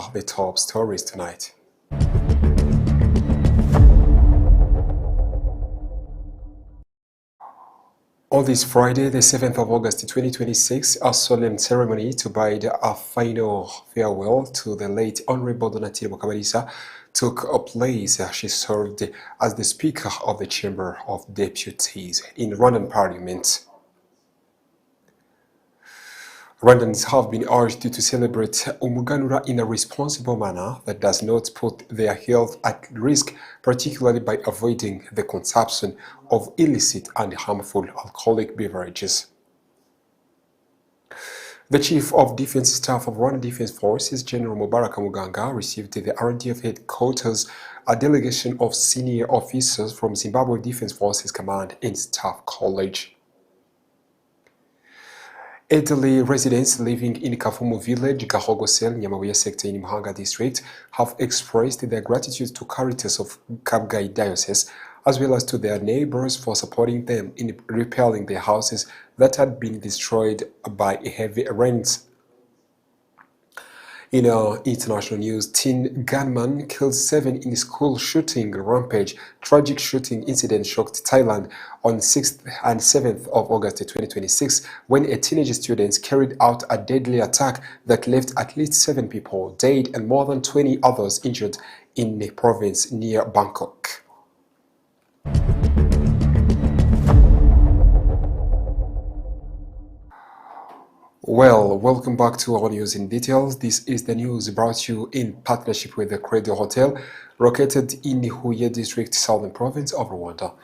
are the top stories tonight. On this Friday, the 7th of August 2026, a solemn ceremony to bid a final farewell to the late Honorable Donatille Mukabalisa took place. She served as the Speaker of the Chamber of Deputies in Rwandan Parliament. Rwandans have been urged to celebrate Umuganura in a responsible manner that does not put their health at risk, particularly by avoiding the consumption of illicit and harmful alcoholic beverages. The Chief of Defense Staff of Rwanda Defense Forces, General Mubaraka Muganga, received at the RDF headquarters a delegation of senior officers from Zimbabwe Defense Forces Command and Staff College. Elderly residents living in Kafumu village, Gahogosel, Nyamabuye sector in Muhanga district have expressed their gratitude to Caritas of Kabgayi Diocese as well as to their neighbors for supporting them in repairing their houses that had been destroyed by heavy rains. In international news, teen gunman killed 7 in school shooting rampage. Tragic shooting incident shocked Thailand on 6th and 7th of August 2026 when a teenage student carried out a deadly attack that left at least 7 people dead and more than 20 others injured in a province near Bangkok. Well, welcome back to our news in details. This is the news brought to you in partnership with the Credo Hotel, located in the Huye district, southern province of Rwanda.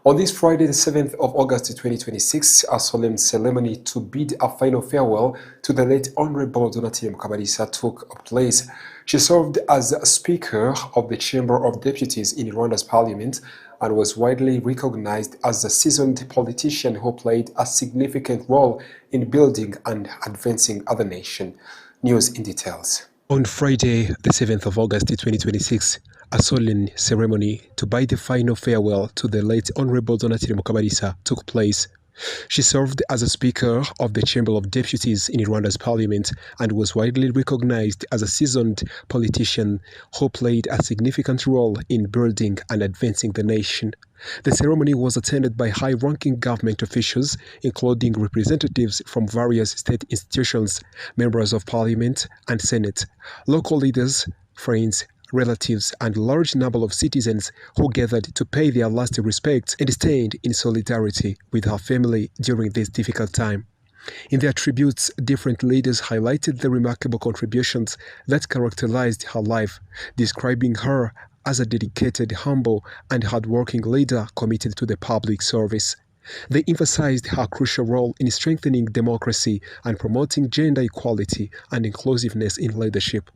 On this Friday, the 7th of August 2026, a solemn ceremony to bid a final farewell to the late Honorable Donatille Mukabalisa took place. She served as Speaker of the Chamber of Deputies in Rwanda's parliament and was widely recognized as a seasoned politician who played a significant role in building and advancing our nation. News in details. On Friday, the 7th of August 2026, a solemn ceremony to bid the final farewell to the late Honorable Donatille Mukabalisa took place. She served as a Speaker of the Chamber of Deputies in Rwanda's parliament and was widely recognized as a seasoned politician who played a significant role in building and advancing the nation. The ceremony was attended by high-ranking government officials, including representatives from various state institutions, members of parliament and senate, local leaders, friends, relatives, and a large number of citizens who gathered to pay their last respects and stand in solidarity with her family during this difficult time. In their tributes, different leaders highlighted the remarkable contributions that characterized her life, describing her as a dedicated, humble, and hardworking leader committed to the public service. They emphasized her crucial role in strengthening democracy and promoting gender equality and inclusiveness in leadership.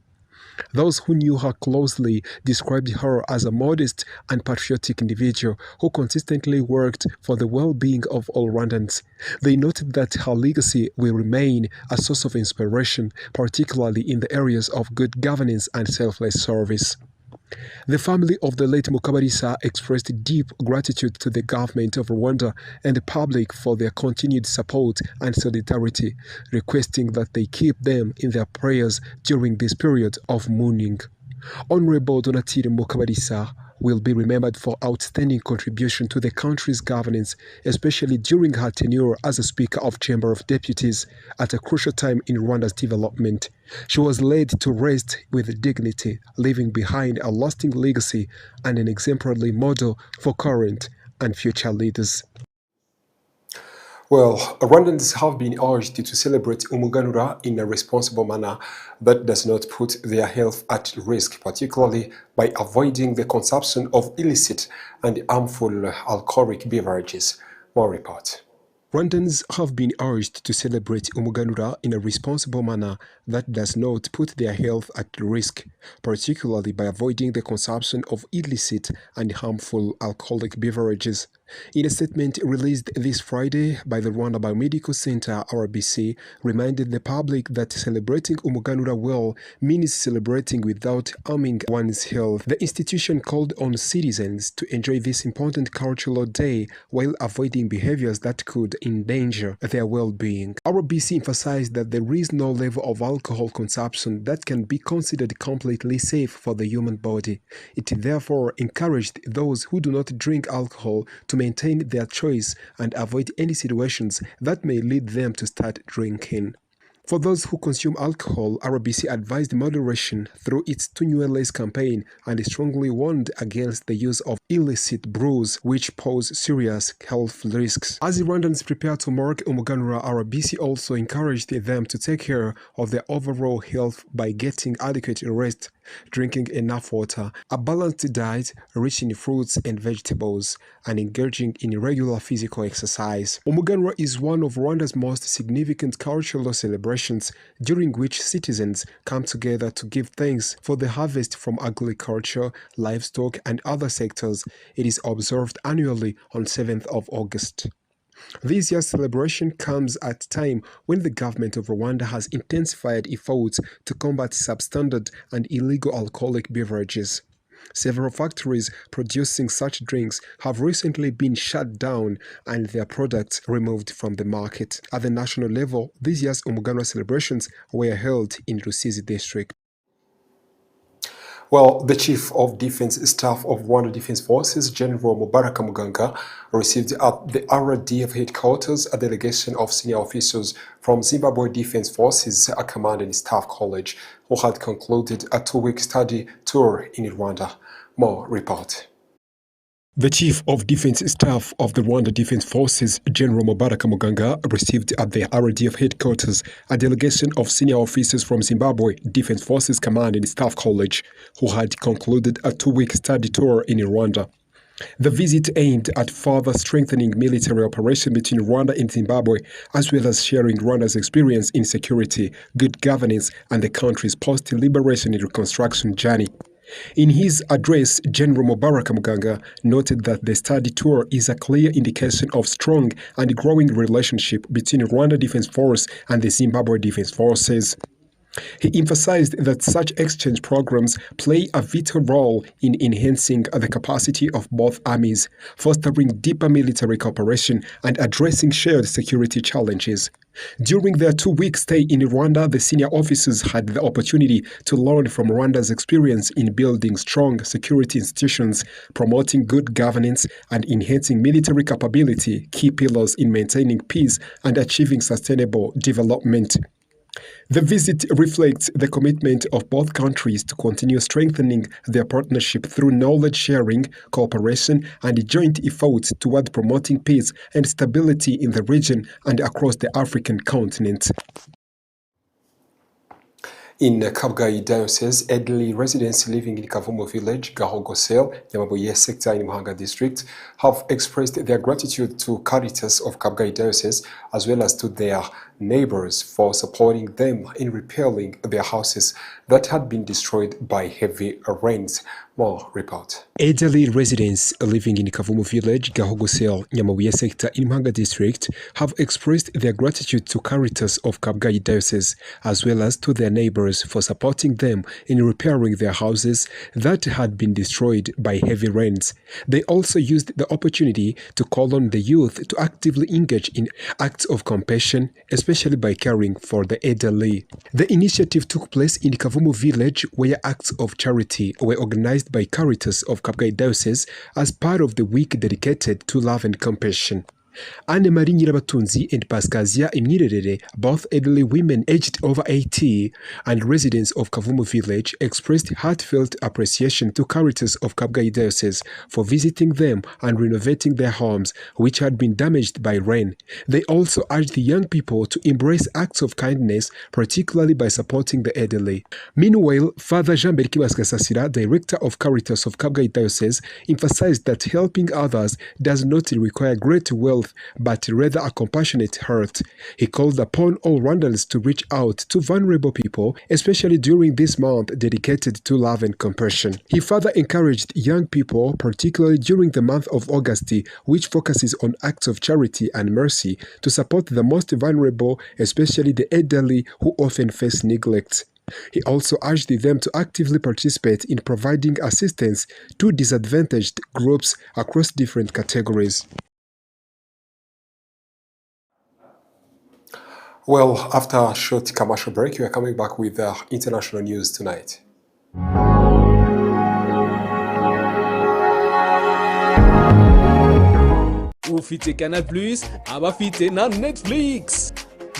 Those who knew her closely described her as a modest and patriotic individual who consistently worked for the well-being of all Rwandans. They noted that her legacy will remain a source of inspiration, particularly in the areas of good governance and selfless service. The family of the late Mukabalisa expressed deep gratitude to the government of Rwanda and the public for their continued support and solidarity, requesting that they keep them in their prayers during this period of mourning. Honorable Donatille Mukabalisa will be remembered for outstanding contribution to the country's governance, especially during her tenure as a Speaker of Chamber of Deputies at a crucial time in Rwanda's development. She was laid to rest with dignity, leaving behind a lasting legacy and an exemplary model for current and future leaders. Well, Rwandans have been urged to celebrate Umuganura in a responsible manner that does not put their health at risk, particularly by avoiding the consumption of illicit and harmful alcoholic beverages. More report. Rwandans have been urged to celebrate Umuganura in a responsible manner that does not put their health at risk, particularly by avoiding the consumption of illicit and harmful alcoholic beverages. In a statement released this Friday by the Rwanda Biomedical Center (RBC), reminded the public that celebrating Umuganura well means celebrating without harming one's health. The institution called on citizens to enjoy this important cultural day while avoiding behaviors that could endanger their well-being. RBC emphasized that there is no level of alcohol consumption that can be considered completely safe for the human body. It therefore encouraged those who do not drink alcohol to maintain their choice and avoid any situations that may lead them to start drinking. For those who consume alcohol, RBC advised moderation through its Tunywe campaign and strongly warned against the use of illicit brews which pose serious health risks. As Rwandans prepare to mark Umuganura, RBC also encouraged them to take care of their overall health by getting adequate rest, drinking enough water, a balanced diet rich in fruits and vegetables, and engaging in regular physical exercise. Umuganura is one of Rwanda's most significant cultural celebrations, during which citizens come together to give thanks for the harvest from agriculture, livestock, and other sectors. It is observed annually on 7th of August. This year's celebration comes at a time when the government of Rwanda has intensified efforts to combat substandard and illegal alcoholic beverages. Several factories producing such drinks have recently been shut down and their products removed from the market. At the national level, this year's Umuganura celebrations were held in Rusizi district. Well, the Chief of Defense Staff of Rwanda Defense Forces, General Mubaraka Muganga, received at the RDF headquarters a delegation of senior officers from Zimbabwe Defense Forces, a command and staff college, who had concluded a 2-week study tour in Rwanda. More report. The Chief of Defense Staff of the Rwanda Defense Forces, General Mubaraka Muganga, received at the RDF headquarters a delegation of senior officers from Zimbabwe Defense Forces Command and Staff College, who had concluded a 2-week study tour in Rwanda. The visit aimed at further strengthening military operation between Rwanda and Zimbabwe, as well as sharing Rwanda's experience in security, good governance, and the country's post-liberation and reconstruction journey. In his address, General Mubaraka Muganga noted that the study tour is a clear indication of strong and growing relationship between Rwanda Defense Force and the Zimbabwe Defense Forces. He emphasized that such exchange programs play a vital role in enhancing the capacity of both armies, fostering deeper military cooperation, and addressing shared security challenges. During their 2-week stay in Rwanda, the senior officers had the opportunity to learn from Rwanda's experience in building strong security institutions, promoting good governance, and enhancing military capability, key pillars in maintaining peace and achieving sustainable development. The visit reflects the commitment of both countries to continue strengthening their partnership through knowledge sharing, cooperation, and joint efforts toward promoting peace and stability in the region and across the African continent. In Kabgayi Diocese, elderly residents living in Kavumu village, Gahogosel, Nyamabuye sector in Muhanga district, have expressed their gratitude to Caritas of Kabgayi Diocese as well as to their neighbors for supporting them in repairing their houses that had been destroyed by heavy rains. More report. Elderly residents living in Kavumu village, Gahogosel, Nyamabuye sector in Muhanga district have expressed their gratitude to Caritas of Kabgayi Diocese as well as to their neighbors for supporting them in repairing their houses that had been destroyed by heavy rains. They also used the opportunity to call on the youth to actively engage in acts of compassion, especially by caring for the elderly. The initiative took place in Kavumu village where acts of charity were organized by Caritas of Kabgayi Diocese as part of the week dedicated to love and compassion. Anne-Marie Nyirabatunzi and Pascazia Imyirerere, both elderly women aged over 80 and residents of Kavumu village, expressed heartfelt appreciation to Caritas of Kabgayi Diocese for visiting them and renovating their homes, which had been damaged by rain. They also urged the young people to embrace acts of kindness, particularly by supporting the elderly. Meanwhile, Father Jean-Berki Basgasasira, director of Caritas of Kabgayi Diocese, emphasized that helping others does not require great wealth wrath, but rather a compassionate heart. He called upon all Rwandans to reach out to vulnerable people, especially during this month dedicated to love and compassion. He further encouraged young people, particularly during the month of August, which focuses on acts of charity and mercy, to support the most vulnerable, especially the elderly who often face neglect. He also urged them to actively participate in providing assistance to disadvantaged groups across different categories. Well, after a short commercial break, we are coming back with the international news tonight. Ufite Canal Plus, abafite na Netflix.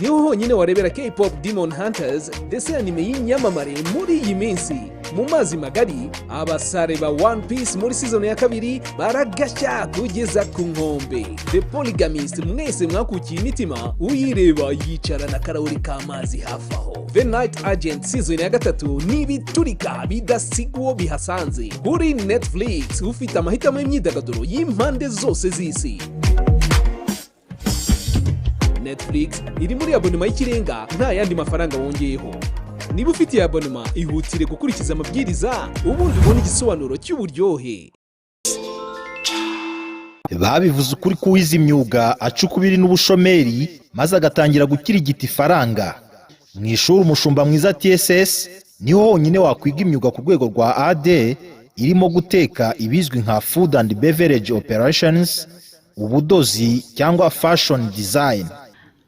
Niho honyine warebera K-pop Demon Hunters ndetse anime y'inyamamare muri iyi minsi. Mu mazi magari, abasare ba One Piece muri season ya 2 baragashya kugeza ku nkombe. The Polygamist mwese mwakukiye imitima uyireba yicara na karawuri k'amazi hafi aho. The Night Agent season ya 3 nibiturika bidasigwo bihasanze. Kuri Netflix ufite amahitamo y'imyidagaduro y'impande zose z'isi. Netflix iri muri abonema y'ikirenga nta yandi mafaranga wongeyeho. Niba ufite abonema ihutire gukurikiza amabwiriza ubundi ubone igisobanuro cy'uburyohe. Babivuze ukuri kuwiza imyuga acukubiri n'ubushomeri maze agatangira gukirigita ifaranga. Mu ishuri umushumba mwiza TSS niho honyine wakwiga imyuga ku rwego rwa AD irimo guteka ibizwi nka Food and Beverage Operations, ubudozi cyangwa Fashion Design.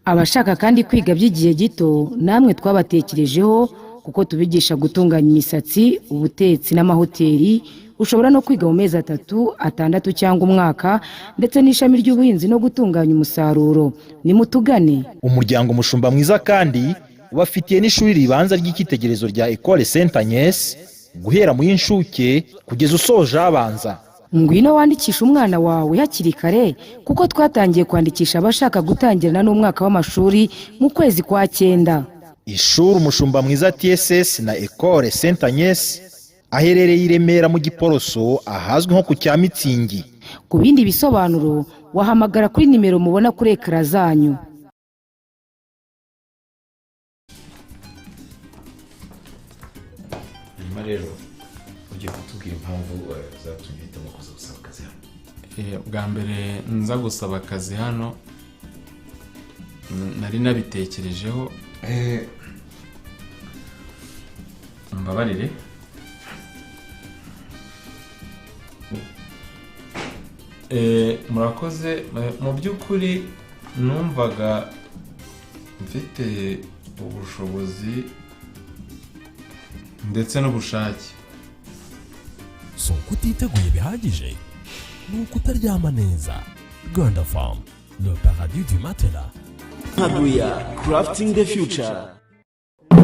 Abashaka kandi kwiga by'igihe gito namwe twabatekerejeho kuko tubigisha gutunganya imisatsi, ubutetsi n'amahoteli. Ushobora no kwiga mu mezi 3, 6 cyangwa umwaka, ndetse n'ishami ry'ubuhinzi no gutunganya umusaruro. Nimutugane. Umuryango umushumba mwiza kandi ubafitiye n'ishuri ribanza ry'ikitegerezo rya Ecole Saint Agnes guhera mu y'inshuke kugeza usoje abanza. Ngwino wandikisha umwana wawe hakiri kare kuko twatangiye kwandikisha abashaka gutangirana n'umwaka w'amashuri mu kwezi kwa 9. Ishuri umushumba mwiza TSS na Ecole Saint Agnes aherereye i Remera mu Giporoso ahazwi nko ku Cyamitsingi. Ku bindi bisobanuro wahamagara kuri nimero mubona kuri ekara zanyu. Nyuma rero ugiye kutubwira impamvu zatumye hitamo kuza gusaba akazi hano. Bwa mbere nza gusaba akazi hano nari nabitekerejeho. Mbabarire. Murakoze. Mu by'ukuri numvaga mfite ubushobozi ndetse n'ubushake. So kutiteguye bihagije ni ukutaryama neza. Rwanda Farm, le paradis du matelas. Haduya, crafting the future.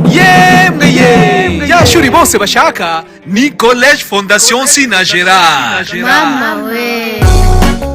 Yemwe yashuri bose bashaka ni College Fondation Sinagera. Mama we.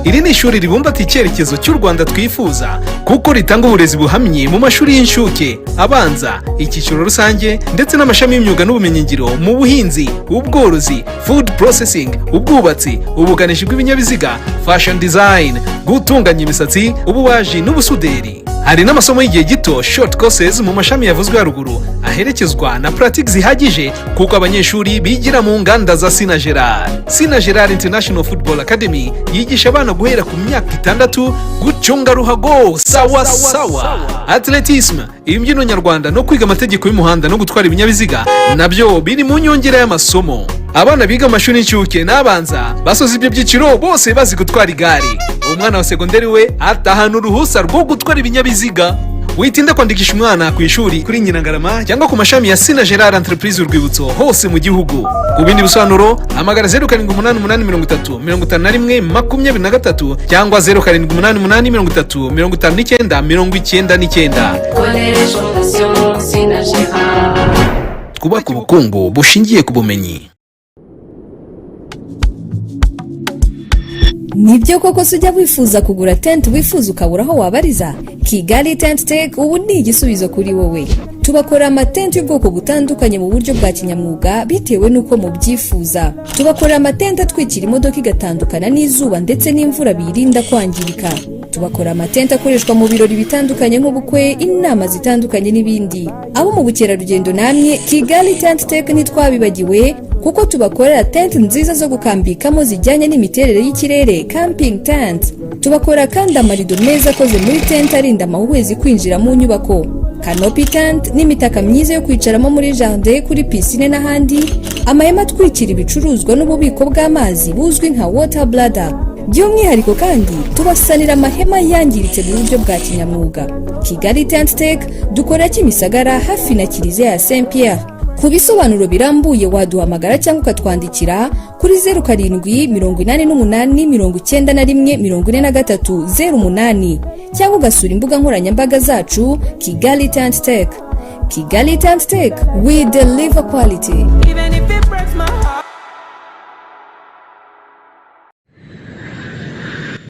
Iri ni ishuri ribumbatiye icyerekezo cy'u Rwanda twifuza kuko ritanga uburezi buhamye mu mashuri y'inshuke, abanza, icyiciro rusange ndetse n'amashami y'imyuga n'ubumenyingiro mu buhinzi, ubworozi, food processing, ubwubatsi, ubuganishi bw'ibinyabiziga, fashion design, gutunganya imisatsi, ububaji n'ubusuderi. Hari n'amasomo y'igihe gito short courses mu mashami yavuzwe haruguru aherekezwa na practice zihagije kuko abanyeshuri bigira mu nganda za Sinagera. Sinagera International Football Academy yigisha abana guhera ku myaka 6 gucunga ruhago sawa sawa, atletisme, imbyino nyarwanda no kwiga amategeko y'umuhanda no gutwara ibinyabiziga nabyo biri mu nyongera y'amasomo. Abana biga amashuri y'incuke n'abanza basoza ibyo byiciro bose bazi gutwara igare. Umwana wa segonderi we atahana uruhusa rwo gutwara ibinyabiziga. Witinda kwandikisha umwana ku ishuri kuri Nyirangarama cyangwa ku mashami ya Sinagera Entreprise Urwibutso hose mu gihugu. Ku bindi bisobanuro hamagara 0788535123 cyangwa 0788535999. College Fondation Sinagera. Twubaka ubukungu bushingiye ku bumenyi. Nibyo koko sujya wifuza kugura tent wifuza ukabura aho wabariza? Kigali Tent Tech ubu ni igisubizo kuri wowe. Tubakora amatente y'ubwoko butandukanye mu buryo bwa kinyamwuga bitewe nuko mubyifuza. Tubakora amatente atwikira imodoka igatandukana n'izuba ndetse n'imvura birinda kwangirika. tubakora amatente akoreshwa mu birori bitandukanye nk'ubukwe, inama zitandukanye n'ibindi. Abo mu bukerarugendo namwe Kigali Tent Tech ntitwabibagiwe kuko tubakorera tent nziza zo gukambikamo zijyanye n'imiterere y'ikirere, camping tent. Tubakora kandi amarido meza akoze muri tent arinda amahuhwezi kwinjira mu nyubako, canopy tent n'imitaka myiza yo kwicaramo muri jardin, kuri piscine n'ahandi, amahema atwikira ibicuruzwa n'ububiko bw'amazi buzwi nka water bladder. By'umwihariko kandi tubasanira amahema yangiritse mu buryo bwa kinyamwuga. Kigali Tent Tech dukora Kimisagara hafi na Kiliziya ya Saint Pierre. Ku bisobanuro birambuye waduhamagara cyangwa ukatwandikira kuri 078891414308 cyangwa ugasura imbuga nkoranyambaga zacu Kigali Tent Tech. Kigali Tent Tech, we deliver quality.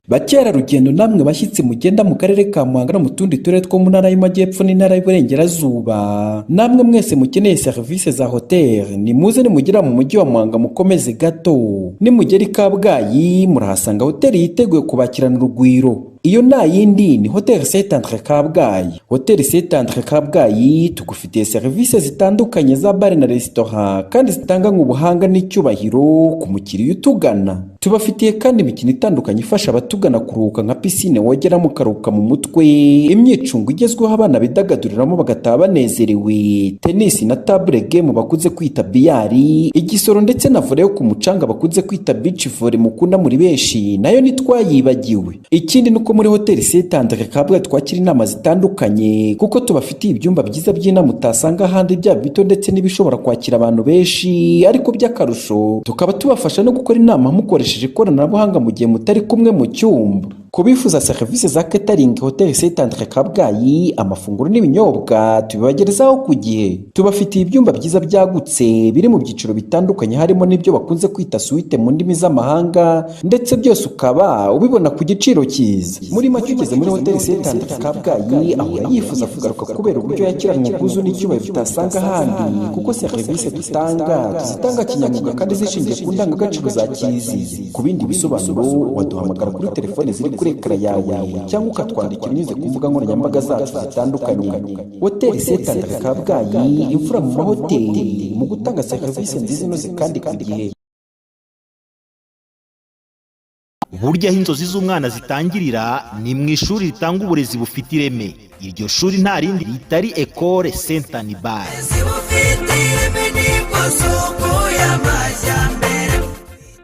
Bakerarugendo namwe bashyitsi mugenda mu karere ka Muhanga no mu tundi turere two mu ntara y'Amajyepfo n'intara y'Iburengerazuba, namwe mwese mukeneye serivisi za hotel, ni muze nimugera mu mujyi wa Muhanga mukomeze gato, nimugera i Kabgayi murahasanga hotel yiteguye kubakirana urugwiro. Iyo nta yindi ni Hotel Saint Andre Kabgayi. Hotel Saint Andre Kabgayi tugufitiye serivisi zitandukanye za bar na restaurant kandi zitanga nk'ubuhanga n'icyubahiro ku mukiriya utugana. Tubafitiye kandi imikino itandukanye ifasha abatugana kuruhuka nka piscine wogeramo ukaruhuka mu mutwe, imyicungo igezweho abana bidagaduriramo bagataha banezerewe, tennis na table game bakunze kwita biyari, igisoro ndetse na volley yo ku mucanga bakunze kwita beach volley mukunda muri benshi nayo nitwayibagiwe. Ikindi nuko muri Hotel Saint Andre Kabgayi twakira inama zitandukanye kuko tubafitiye ibyumba byiza by'inama utasanga ahandi, byaba bito ndetse n'ibishobora kwakira abantu benshi, ariko by'akarusho tukaba tubafasha no gukora inama mukoresheje ikoranabuhanga mu gihe mutari kumwe mu cyumba. Kubifuza serivisi za catering, Hotel Saint Andre Kabgayi amafunguro n'ibinyobwa tubibagerezaho ku gihe. Tubafitiye ibyumba byiza byagutse biri mu byiciro bitandukanye, harimo n'ibyo bakunze kwita suite mu ndimi z'amahanga, ndetse byose ukaba ubibona ku giciro cyiza. Muri make ugeze muri Hotel Saint Andre Kabgayi ahora yifuza kugaruka kubera uburyo yakiranywe ubwuzu n'icyubahiro bitasanga ahandi, kuko serivisi tuzitanga kinyamwuga kandi zishingiye ku ndangagaciro za Kiliziya. Ku bindi bisobanuro waduhamagara kuri telefone ziri kuri ekara yawe cyangwa ukatwandikira unyuze ku mbuga nkoranyambaga zacu zitandukanye. Hotel Saint Andre Kabgayi, imfura mu mahoteli mu gutanga serivisi nziza inoze kandi ku gihe. Burya aho inzozi z'umwana zitangirira ni mu ishuri ritanga uburezi bufite ireme. Iryo shuri nta rindi ritari Ecole Saint Anibal.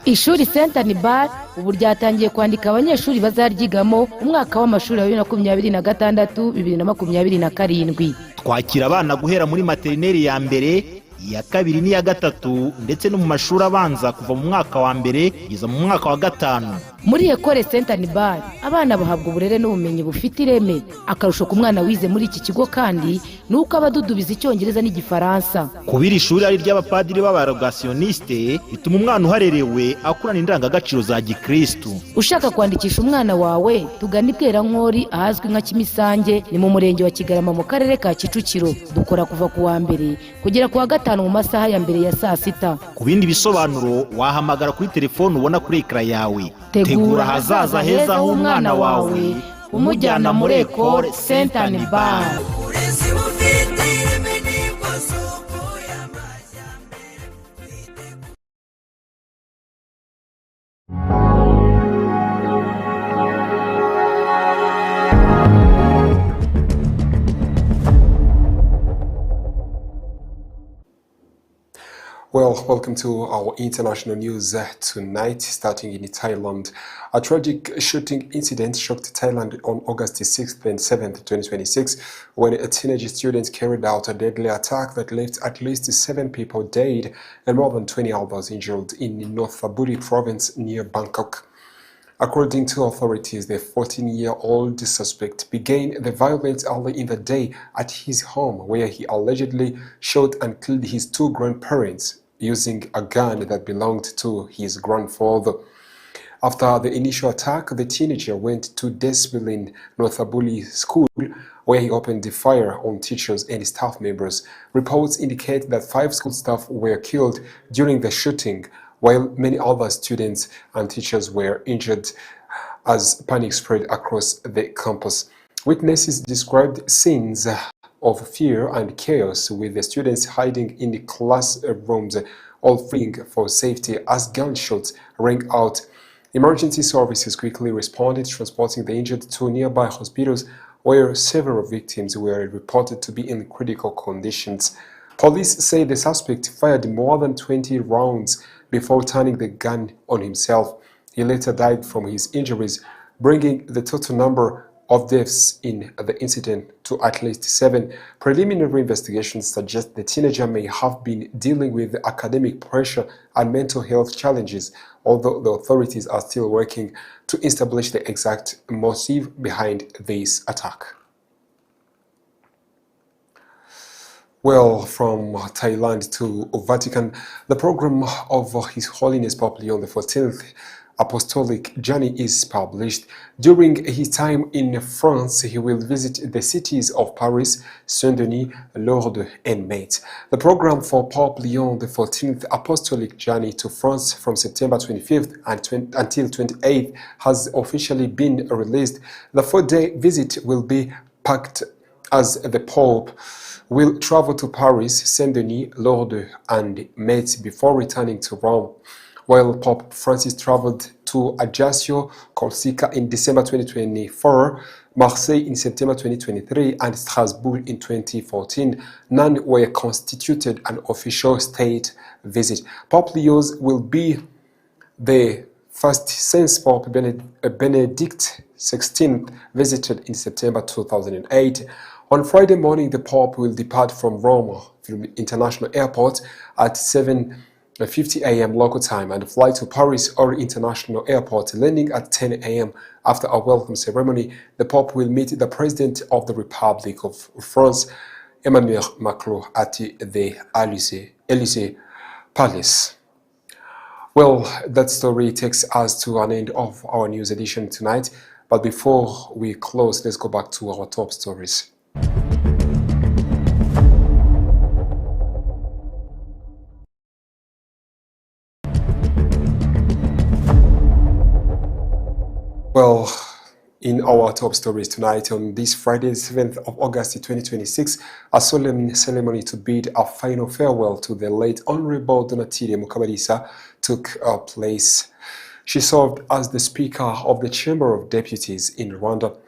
Ishuri Saint Anibal ubu ryatangiye kwandika abanyeshuri bazaryigamo umwaka w'amashuri wa 2026-2027. Twakira abana guhera muri materineri ya mbere, iya kabiri n'iya gatatu, ndetse no mu mashuri abanza kuva mu mwaka wa mbere kugeza mu mwaka wa gatanu. Muri Ecole Saint Anibal abana bahabwa uburere n'ubumenyi bufite ireme. Akarusho ku mwana wize muri iki kigo kandi nuko abadudubiza icyongereza n'igifaransa. Kubira ishuri ari ry'abapadiri b'abarogationiste bituma umwana uharerewe akurana indangagaciro za gikristu. Ushaka kwandikisha umwana wawe tugana Ibwerankori ahazwi nka Kimisange, ni mu murenge wa Kigarama mu karere ka Kicukiro. Dukora kuva ku wa mbere kugera ku wa gatanu mu masaha ya mbere ya saa sita. Ku bindi bisobanuro wahamagara kuri telefone ubona kuri ekara yawe. Tegura ahazaza heza h'umwana wawe umujyana muri Ecole Saint Anibal. Well, welcome to our international news tonight, starting in Thailand. A tragic shooting incident shocked Thailand on August 6th and 7th, 2026, when a teenage student carried out a deadly attack that left at least 7 people dead and more than 20 others injured in North Buri province near Bangkok. According to authorities, the 14-year-old suspect began the violence early in the day at his home, where he allegedly shot and killed his 2 grandparents using a gun that belonged to his grandfather. After the initial attack, the teenager went to Desbilin Northabuli School, where he opened fire on teachers and staff members. Reports indicate that 5 school staff were killed during the shooting, while many other students and teachers were injured. as panic spread across the campus. Witnesses described scenes of fear and chaos, with the students hiding in the classrooms, all fleeing for safety as gunshots rang out. Emergency services quickly responded, transporting the injured to nearby hospitals, where several victims were reported to be in critical conditions. Police say the suspect fired more than 20 rounds before turning the gun on himself. He later died from his injuries, bringing the total number of deaths in the incident to at least 7. Preliminary investigations suggest the teenager may have been dealing with academic pressure and mental health challenges, although the authorities are still working to establish the exact motive behind this attack. Well, from Thailand to Vatican, the program of His Holiness Pope Leon XIV apostolic journey is published. During his time in France, he will visit the cities of Paris, Saint-Denis, Lourdes, and Metz. The program for Pope Leon XIV apostolic journey to France from September 25th until 28th has officially been released. The 4-day visit will be packed as the Pope will travel to Paris, Saint-Denis, Lourdes, and Metz before returning to Rome. While Pope Francis traveled to Ajaccio, Corsica in December 2024, Marseille in September 2023, and Strasbourg in 2014, none were constituted an official state visit. Pope Leo will be the first since Pope Benedict XVI visited in September 2008. On Friday morning, the Pope will depart from Rome International Airport at 7:50 a.m. local time and fly to Paris or International Airport, landing at 10 a.m. After a welcome ceremony, the Pope will meet the President of the Republic of France, Emmanuel Macron, at the Élysée Palace. Well, that story takes us to an end of our news edition tonight. But before we close, let's go back to our top stories. Well, in our top stories tonight, on this Friday, 7th of August 2026, a solemn ceremony to bid a final farewell to the late Honorable Donatille Mukabalisa took place. She served as the Speaker of the Chamber of Deputies in Rwanda.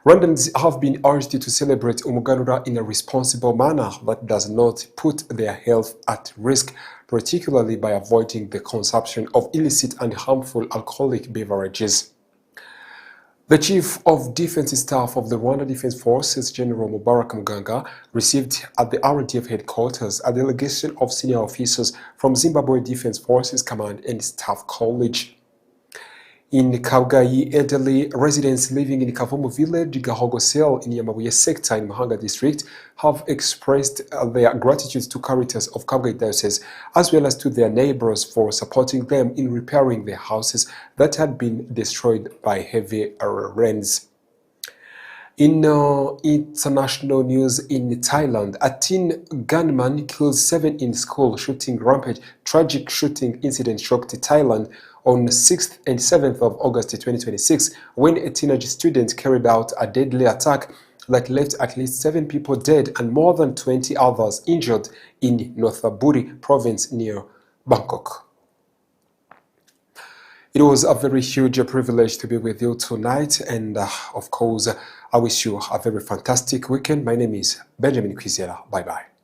Rwandans have been urged to celebrate Umuganura in a responsible manner that does not put their health at risk, particularly by avoiding the consumption of illicit and harmful alcoholic beverages. The Chief of Defense Staff of the Rwanda Defense Forces, General Mubarak Muganga, received at the RDF headquarters a delegation of senior officers from Zimbabwe Defense Forces Command and Staff College. In Kaugai, elderly residents living in Kavumu village, Gahogosel in Yamabuye sector in Mahanga district have expressed their gratitude to Caritas of Kaugai diocese as well as to their neighbors for supporting them in repairing their houses that had been destroyed by heavy rains. In international news, in Thailand, a teen gunman kills 7 in school shooting rampage. Tragic shooting incident shocked Thailand on 6th and 7th of August 2026 when a teenage student carried out a deadly attack that left at least 7 people dead and more than 20 others injured in Nonthaburi province near Bangkok. It was a very huge privilege to be with you tonight, and of course, I wish you a very fantastic weekend. My name is Benjamin Kwizera. Bye-bye.